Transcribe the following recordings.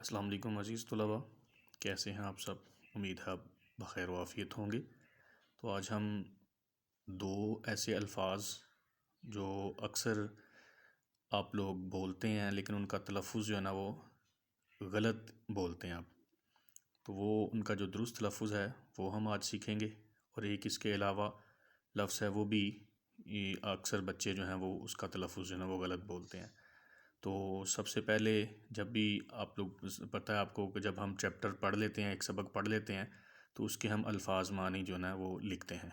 السلام علیکم عزیز طلباء، کیسے ہیں آپ سب؟ امید ہے آپ بخیر و عافیت ہوں گے۔ تو آج ہم دو ایسے الفاظ جو اکثر آپ لوگ بولتے ہیں لیکن ان کا تلفظ جو ہے نا وہ غلط بولتے ہیں آپ، تو وہ ان کا جو درست تلفظ ہے وہ ہم آج سیکھیں گے، اور ایک اس کے علاوہ لفظ ہے وہ بھی اکثر بچے جو ہیں وہ اس کا تلفظ جو ہے نا وہ غلط بولتے ہیں۔ تو سب سے پہلے جب بھی آپ لوگ پتہ ہے آپ کو کہ جب ہم چیپٹر پڑھ لیتے ہیں، ایک سبق پڑھ لیتے ہیں، تو اس کے ہم الفاظ معنی جو ہے نا وہ لکھتے ہیں۔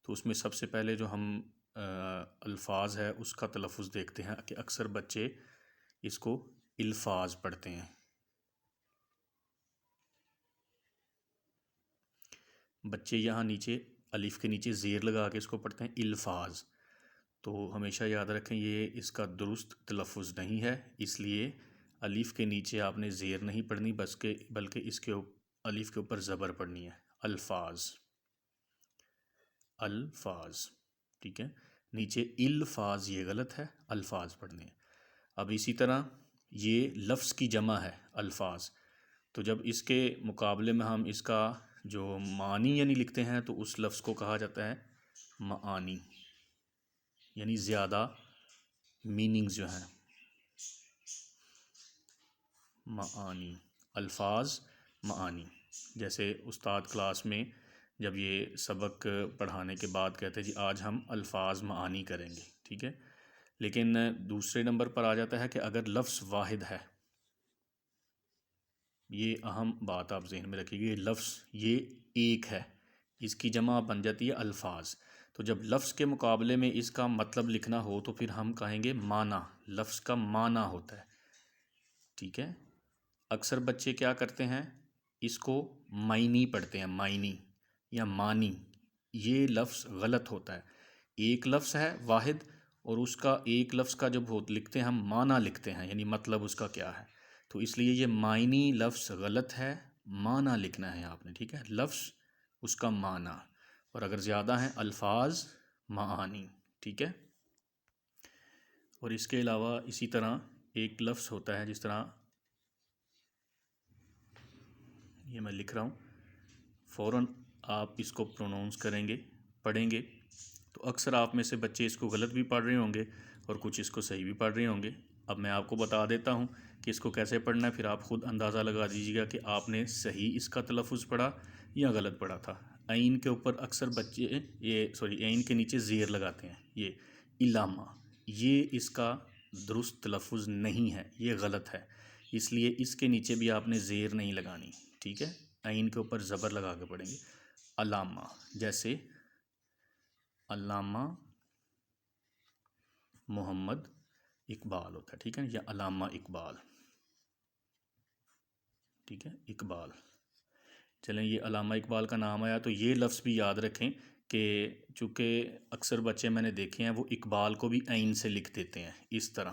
تو اس میں سب سے پہلے جو ہم الفاظ ہے اس کا تلفظ دیکھتے ہیں کہ اکثر بچے اس کو الفاظ پڑھتے ہیں۔ بچے یہاں نیچے الف کے نیچے زیر لگا کے اس کو پڑھتے ہیں الفاظ۔ تو ہمیشہ یاد رکھیں یہ اس کا درست تلفظ نہیں ہے، اس لیے الف کے نیچے آپ نے زیر نہیں پڑھنی بلکہ اس کے الف کے اوپر زبر پڑھنی ہے۔ الفاظ، الفاظ، ٹھیک ہے۔ نیچے الفاظ یہ غلط ہے، الفاظ پڑھنے ہیں۔ اب اسی طرح یہ لفظ کی جمع ہے الفاظ، تو جب اس کے مقابلے میں ہم اس کا جو معنی یعنی لکھتے ہیں تو اس لفظ کو کہا جاتا ہے معانی، یعنی زیادہ میننگز جو ہیں معانی، الفاظ معانی۔ جیسے استاد کلاس میں جب یہ سبق پڑھانے کے بعد کہتے ہیں جی آج ہم الفاظ معانی کریں گے، ٹھیک ہے۔ لیکن دوسرے نمبر پر آ جاتا ہے کہ اگر لفظ واحد ہے، یہ اہم بات آپ ذہن میں رکھیے گا، یہ لفظ یہ ایک ہے، اس کی جمع بن جاتی ہے الفاظ۔ تو جب لفظ کے مقابلے میں اس کا مطلب لکھنا ہو تو پھر ہم کہیں گے معنی، لفظ کا معنی ہوتا ہے، ٹھیک ہے۔ اکثر بچے کیا کرتے ہیں، اس کو معنی پڑھتے ہیں، معنی یا معنی، یہ لفظ غلط ہوتا ہے۔ ایک لفظ ہے واحد، اور اس کا ایک لفظ کا جب لکھتے ہیں ہم معنی لکھتے ہیں، یعنی مطلب اس کا کیا ہے، تو اس لیے یہ معنی لفظ غلط ہے، معنی لکھنا ہے آپ نے، ٹھیک ہے۔ لفظ اس کا معنی، اور اگر زیادہ ہیں الفاظ معانی، ٹھیک ہے۔ اور اس کے علاوہ اسی طرح ایک لفظ ہوتا ہے، جس طرح یہ میں لکھ رہا ہوں، فوراً آپ اس کو پرونونس کریں گے، پڑھیں گے، تو اکثر آپ میں سے بچے اس کو غلط بھی پڑھ رہے ہوں گے اور کچھ اس کو صحیح بھی پڑھ رہے ہوں گے۔ اب میں آپ کو بتا دیتا ہوں کہ اس کو کیسے پڑھنا ہے، پھر آپ خود اندازہ لگا دیجیے گا کہ آپ نے صحیح اس کا تلفظ پڑھا یا غلط پڑھا تھا۔ عین کے اوپر اکثر بچے عین کے نیچے زیر لگاتے ہیں، یہ علامہ، یہ اس کا درست تلفظ نہیں ہے، یہ غلط ہے، اس لیے اس کے نیچے بھی آپ نے زیر نہیں لگانی، ٹھیک ہے۔ عین کے اوپر زبر لگا کے پڑھیں گے علامہ، جیسے علامہ محمد اقبال ہوتا ہے، ٹھیک ہے، یا علامہ اقبال، ٹھیک ہے، اقبال۔ چلیں یہ علامہ اقبال کا نام آیا تو یہ لفظ بھی یاد رکھیں کہ چونکہ اکثر بچے میں نے دیکھے ہیں وہ اقبال کو بھی عین سے لکھ دیتے ہیں اس طرح،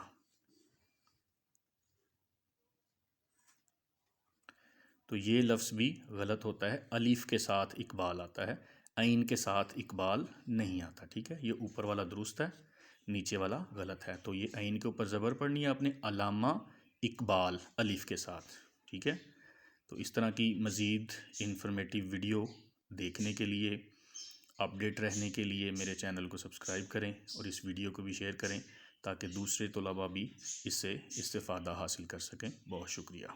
تو یہ لفظ بھی غلط ہوتا ہے۔ الف کے ساتھ اقبال آتا ہے، عین کے ساتھ اقبال نہیں آتا، ٹھیک ہے۔ یہ اوپر والا درست ہے، نیچے والا غلط ہے، تو یہ عین کے اوپر زبر پڑھنی ہے آپ نے، علامہ اقبال الف کے ساتھ، ٹھیک ہے۔ تو اس طرح کی مزید انفارمیٹیو ویڈیو دیکھنے کے لیے، اپڈیٹ رہنے کے لیے میرے چینل کو سبسکرائب کریں اور اس ویڈیو کو بھی شیئر کریں تاکہ دوسرے طلباء بھی اس سے استفادہ حاصل کر سکیں۔ بہت شکریہ۔